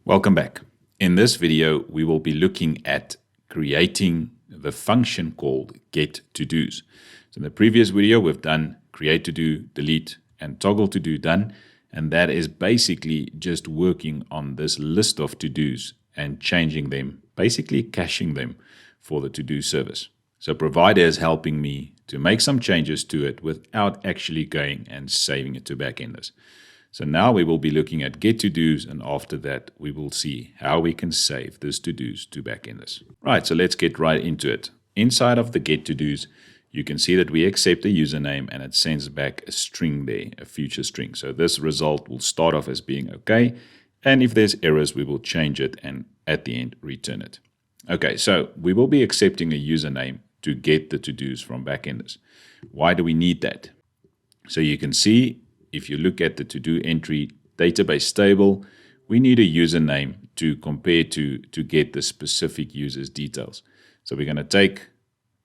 Welcome back. In this video, we will be looking at creating the function called getTodos. So in the previous video, we've done create to do, delete, and toggle to do done. And that is basically just working on this list of to-dos and changing them, basically caching them for the to-do service. So Provider is helping me to make some changes to it without actually going and saving it to Backendless. So now we will be looking at getTodos, and after that we will see how we can save this to-dos to Backendless. Right, so let's get right into it. Inside of the getTodos, you can see that we accept a username and it sends back a string there, a future string. So this result will start off as being okay, and if there's errors, we will change it and at the end return it. Okay, so we will be accepting a username to get the to-dos from Backendless. Why do we need that? So you can see, if you look at the TodoEntry database table, we need a username to compare to get the specific user's details. So we're going to take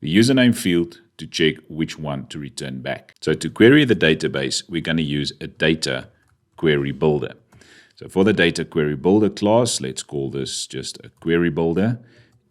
the username field to check which one to return back. So to query the database, we're going to use a data query builder. So for the data query builder class, let's call this just a query builder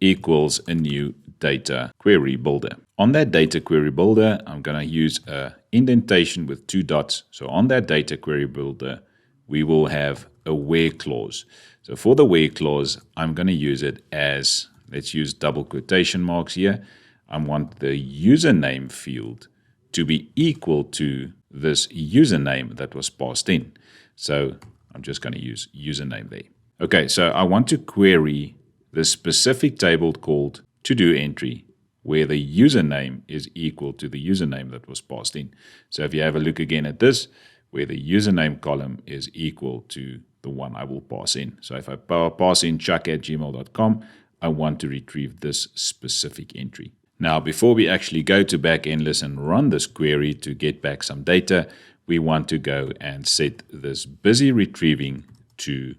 equals a new data query builder. On that data query builder, I'm going to use a indentation with 2 dots. So on that data query builder, we will have a where clause. So for the where clause, I'm going to use it as, let's use double quotation marks here. I want the username field to be equal to this username that was passed in. So I'm just going to use username there. Okay, so I want to query the specific table called TodoEntry, where the username is equal to the username that was passed in. So if you have a look again at this, where the username column is equal to the one I will pass in. So if I pass in chuck@gmail.com, I want to retrieve this specific entry. Now, before we actually go to Backendless and run this query to get back some data, we want to go and set this busy retrieving to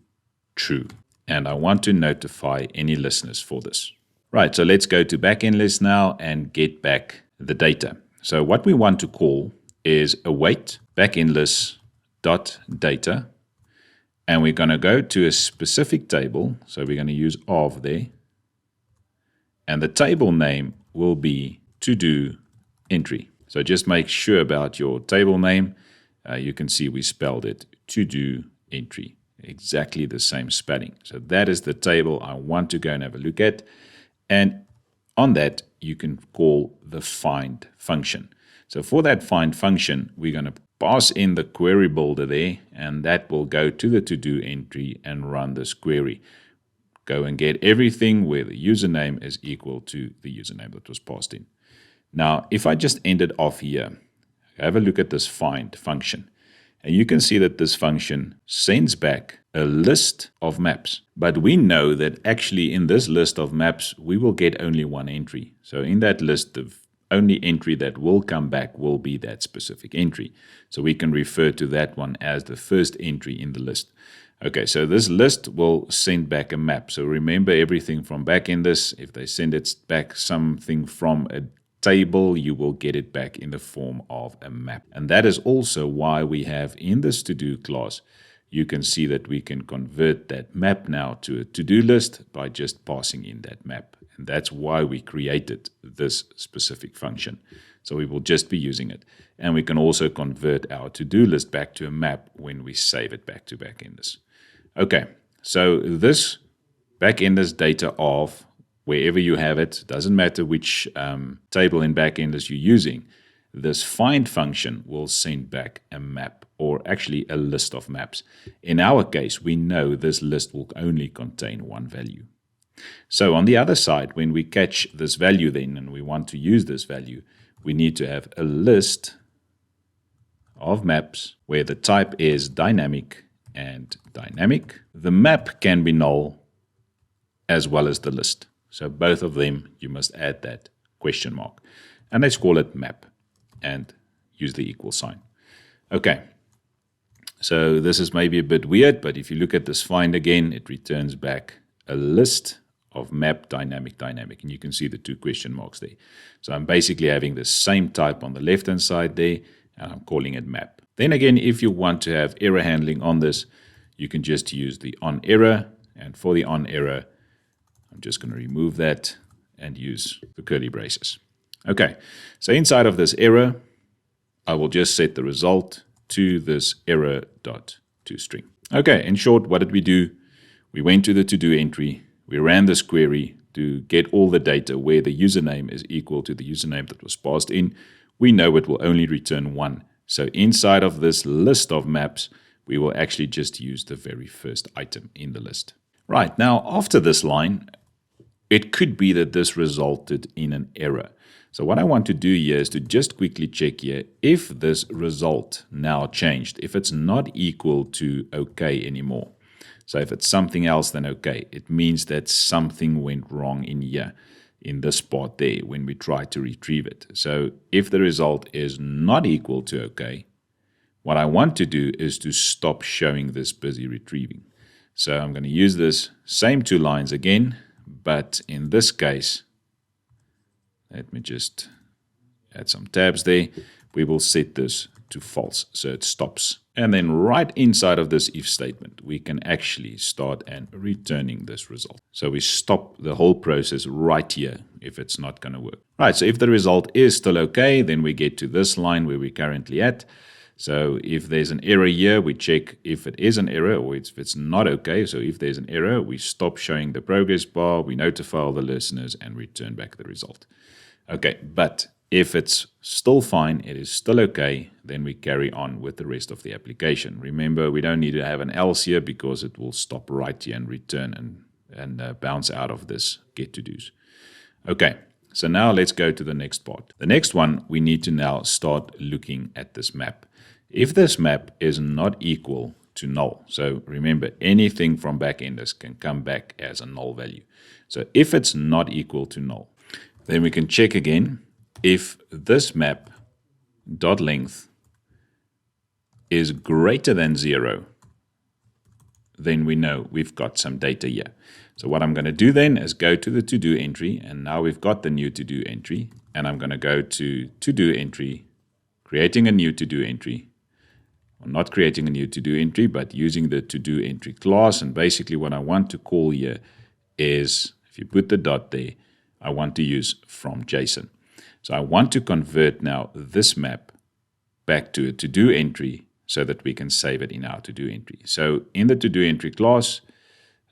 true. And I want to notify any listeners for this. Right, so let's go to Backendless now and get back the data. So what we want to call is await Backendless.data, and we're going to go to a specific table. So we're going to use of there, and the table name will be TodoEntry. So just make sure about your table name. You can see we spelled it TodoEntry, exactly the same spelling. So that is the table I want to go and have a look at. And on that, you can call the find function. So for that find function, we're going to pass in the query builder there, and that will go to the TodoEntry and run this query. Go and get everything where the username is equal to the username that was passed in. Now, if I just end it off here, have a look at this find function. And you can see that this function sends back a list of maps. But we know that actually in this list of maps, we will get only one entry. So in that list, the only entry that will come back will be that specific entry. So we can refer to that one as the first entry in the list. Okay, so this list will send back a map. So remember everything from Backendless. If they send it back something from a table, you will get it back in the form of a map. And that is also why we have in this to-do class, you can see that we can convert that map now to a to-do list by just passing in that map. And that's why we created this specific function. So we will just be using it. And we can also convert our to-do list back to a map when we save it back to Backendless. Okay, so this Backendless data of wherever you have it, doesn't matter which table in Backendless you're using, this find function will send back a map, or actually a list of maps. In our case, we know this list will only contain one value. So on the other side, when we catch this value then, and we want to use this value, we need to have a list of maps where the type is dynamic and dynamic. The map can be null as well as the list. So both of them, you must add that question mark. And let's call it map and use the equal sign. Okay, so this is maybe a bit weird, but if you look at this find again, it returns back a list of map dynamic. And you can see the 2 question marks there. So I'm basically having the same type on the left-hand side there, and I'm calling it map. Then again, if you want to have error handling on this, you can just use the on error And for the on error, I'm just going to remove that and use the curly braces. Okay, so inside of this error, I will just set the result to this error.toString. Okay, in short, what did we do? We went to the to-do entry. We ran this query to get all the data where the username is equal to the username that was passed in. We know it will only return 1. So inside of this list of maps, we will actually just use the very first item in the list. Right, now after this line, it could be that this resulted in an error. So what I want to do here is to just quickly check here if this result now changed, if it's not equal to OK anymore. So if it's something else than OK, it means that something went wrong in here, in this part there, when we try to retrieve it. So if the result is not equal to OK, what I want to do is to stop showing this busy retrieving. So I'm going to use this same 2 lines again, but in this case, let me just add some tabs there. We will set this to false, so it stops. And then right inside of this if statement, we can actually start and returning this result. So we stop the whole process right here if it's not going to work. Right, so if the result is still okay, then we get to this line where we're currently at. So if there's an error here, we check if it is an error or if it's not okay. So if there's an error, we stop showing the progress bar, we notify all the listeners, and return back the result. Okay, but if it's still fine, it is still okay, then we carry on with the rest of the application. Remember, we don't need to have an else here because it will stop right here and return and bounce out of this get to do's. Okay, so now let's go to the next part. The next one, we need to now start looking at this map. If this map is not equal to null, so remember, anything from Backendless can come back as a null value. So if it's not equal to null, then we can check again if this map dot length is greater than 0, then we know we've got some data here. So what I'm going to do then is go to the to-do entry, and now we've got the new to-do entry, and I'm going to go to do entry, creating a new to-do entry. Well, not creating a new to-do entry, but using the to-do entry class, and basically what I want to call here is, if you put the dot there, I want to use from JSON. So I want to convert now this map back to a to-do entry so that we can save it in our to-do entry. So in the to-do entry class,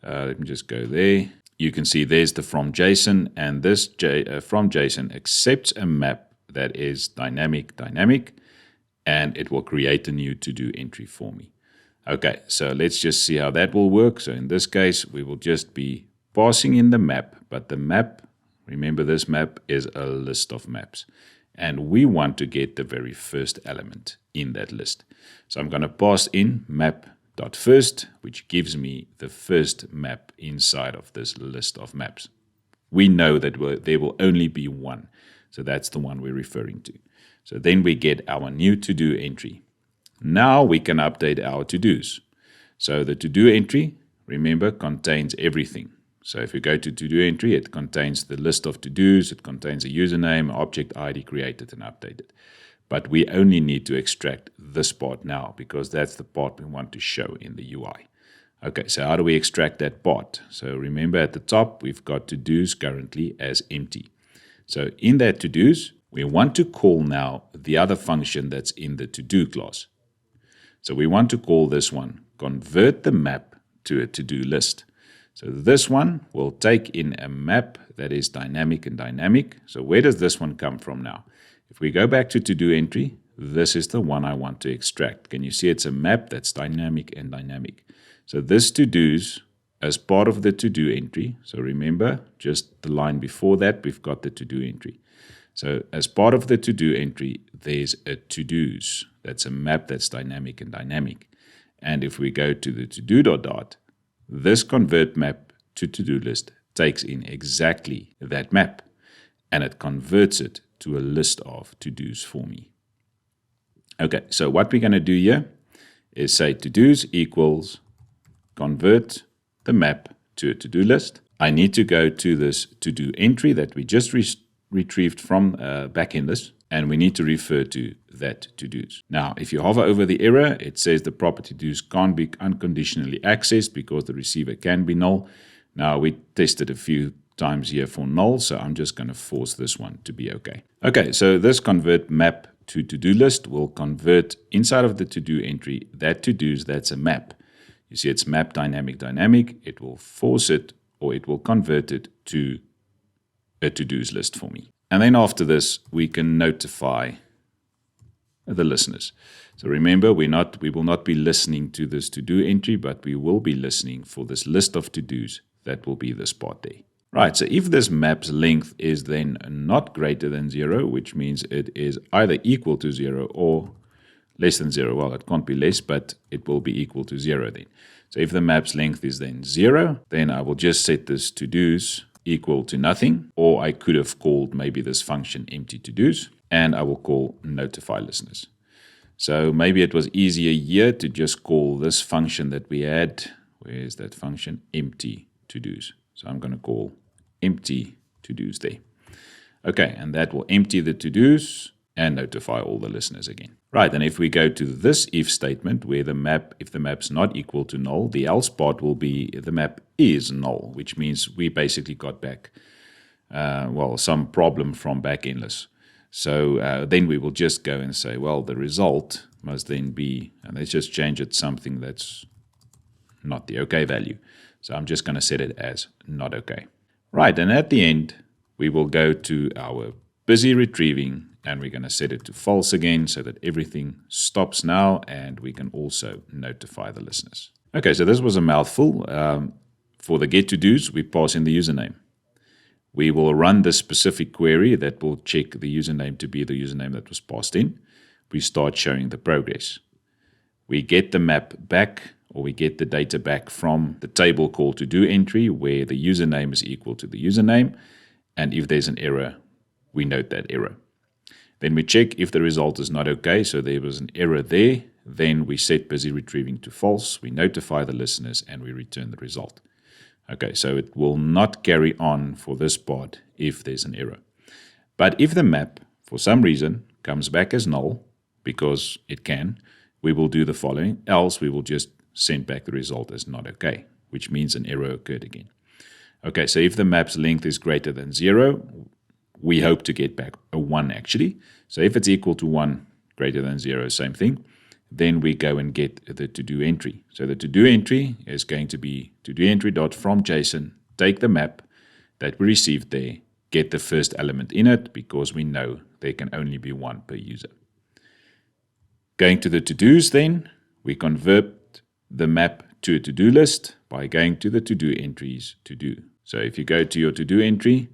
let me just go there. You can see there's the from JSON, and this from JSON accepts a map that is dynamic, and it will create a new to-do entry for me. Okay, so let's just see how that will work. So in this case, we will just be passing in the map, but the map, remember this map is a list of maps, and we want to get the very first element in that list. So I'm going to pass in map.first, which gives me the first map inside of this list of maps. We know that there will only be one, so that's the one we're referring to. So then we get our new to-do entry. Now we can update our to-dos. So the to-do entry, remember, contains everything. So if you go to to-do entry, it contains the list of to-dos, it contains a username, object ID created and updated. But we only need to extract this part now because that's the part we want to show in the UI. Okay, so how do we extract that part? So remember at the top, we've got to-dos currently as empty. So in that to-dos, we want to call now the other function that's in the to-do class. So we want to call this one, convert the map to a to-do list. So this one will take in a map that is dynamic and dynamic. So where does this one come from now? If we go back to to-do entry, this is the one I want to extract. Can you see it's a map that's dynamic and dynamic? So this to-dos as part of the to-do entry. So remember, just the line before that, we've got the to-do entry. So as part of the to-do entry, there's a to-dos. That's a map that's dynamic and dynamic. And if we go to the to-do dot, this convert map to to-do list takes in exactly that map, and it converts it to a list of to-dos for me. Okay, so what we're going to do here is say to-dos equals convert the map to a to-do list. I need to go to this to-do entry that we just retrieved from Backendless, and we need to refer to that todos. Now, if you hover over the error, it says the property todos can't be unconditionally accessed because the receiver can be null. Now, we tested a few times here for null, so I'm just going to force this one to be okay. Okay, so this convert map to to-do list will convert inside of the to-do entry that todos, that's a map. You see it's map dynamic. It will force it, or it will convert it to a to-dos list for me. And then after this, we can notify the listeners. So remember, we will not be listening to this to-do entry, but we will be listening for this list of to-dos. That will be this part there. Right, so if this map's length is then not greater than 0, which means it is either equal to 0 or less than 0. Well, it can't be less, but it will be equal to 0 then. So if the map's length is then 0, then I will just set this todos equal to nothing, or I could have called maybe this function empty todos, and I will call notify listeners. So maybe it was easier here to just call this function that we had. Where is that function? Empty todos. So I'm going to call empty todos there. Okay, and that will empty the todos and notify all the listeners again. Right, and if we go to this if statement where the map, if the map's not equal to null, the else part will be the map is null, which means we basically got back, some problem from Backendless. So then we will just go and say, well, the result must then be, and let's just change it something that's not the okay value. So I'm just going to set it as not okay. Right, and at the end, we will go to our busy retrieving, and we're going to set it to false again so that everything stops now, and we can also notify the listeners. Okay, so this was a mouthful. For the get to dos, we pass in the username. We will run this specific query that will check the username to be the username that was passed in. We start showing the progress. We get the map back, or we get the data back from the table called TodoEntry, where the username is equal to the username. And if there's an error, we note that error. Then we check if the result is not okay, so there was an error there. Then we set busy retrieving to false, we notify the listeners, and we return the result. Okay, so it will not carry on for this part if there's an error. But if the map, for some reason, comes back as null, because it can, we will do the following, else we will just send back the result as not okay, which means an error occurred again. Okay, so if the map's length is greater than 0, we hope to get back a 1 actually. So if it's equal to 1, greater than 0, same thing, then we go and get the to-do entry. So the to-do entry is going to be todoentry.fromJSON, take the map that we received there, get the first element in it, because we know there can only be 1 per user. Going to the to-dos then, we convert the map to a to-do list by going to the to-do entries to-do. So if you go to your to-do entry,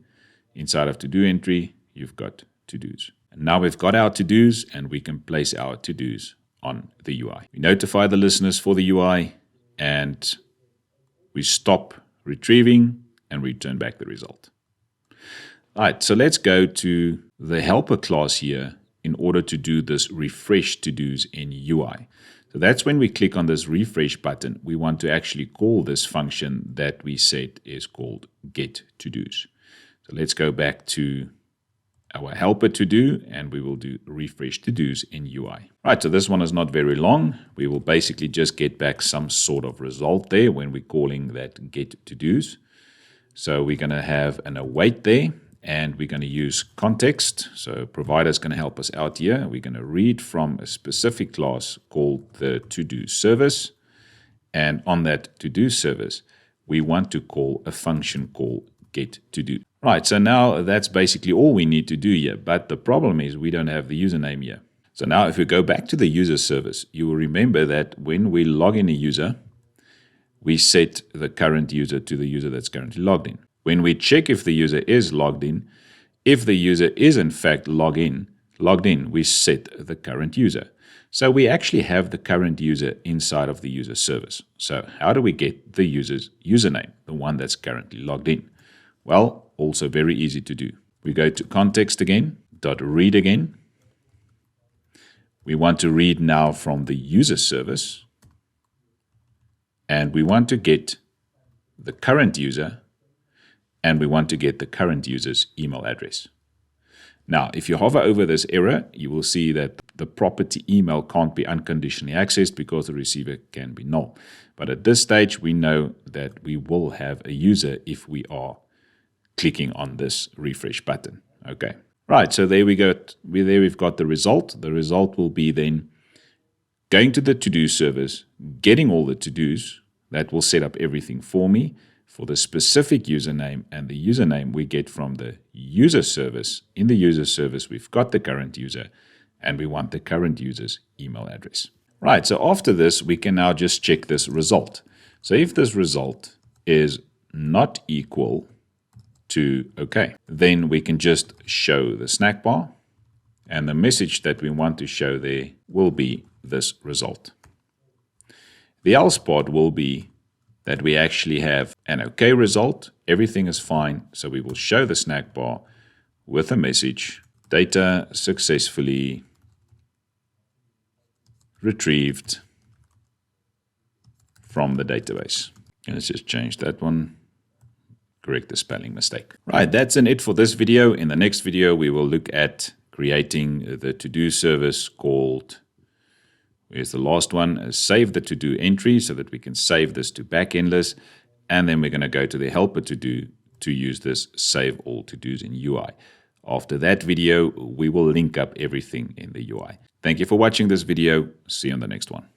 inside of to-do entry, you've got to-dos. And now we've got our to-dos, and we can place our to-dos on the UI. We notify the listeners for the UI, and we stop retrieving and return back the result. All right, so let's go to the helper class here in order to do this refresh to-dos in UI. So that's when we click on this refresh button, we want to actually call this function that we said is called get to-dos. So let's go back to our helper to do, and we will do refresh to dos in UI. Right, so this one is not very long. We will basically just get back some sort of result there when we're calling that get to dos. So we're going to have an await there, and we're going to use context. So provider is going to help us out here. We're going to read from a specific class called the to-do service. And on that to-do service, we want to call a function called get to do. Right, so now that's basically all we need to do here. But the problem is we don't have the username here. So now if we go back to the user service, you will remember that when we log in a user, we set the current user to the user that's currently logged in. When we check if the user is logged in, if the user is in fact logged in, we set the current user. So we actually have the current user inside of the user service. So how do we get the user's username, the one that's currently logged in? Well, also very easy to do. We go to context again, .read again. We want to read now from the user service, and we want to get the current user, and we want to get the current user's email address. Now, if you hover over this error, you will see that the property email can't be unconditionally accessed because the receiver can be null. But at this stage, we know that we will have a user if we are clicking on this refresh button. Okay. Right, so there we go. We've got the result. The result will be then going to the to-do service, getting all the to-dos. That will set up everything for me for the specific username, and the username we get from the user service. In the user service, we've got the current user, and we want the current user's email address. Right, so after this, we can now just check this result. So if this result is not equal to OK, then we can just show the snack bar, and the message that we want to show there will be this result. The else part will be that we actually have an OK result. Everything is fine. So we will show the snack bar with a message, data successfully retrieved from the database. And let's just change that one. Correct the spelling mistake. Right, that's it for this video. In the next video, we will look at creating the to-do service called, here's the last one, save the to-do entry so that we can save this to Backendless. And then we're going to go to the helper to-do to use this save all to-dos in UI. After that video, we will link up everything in the UI. Thank you for watching this video. See you on the next one.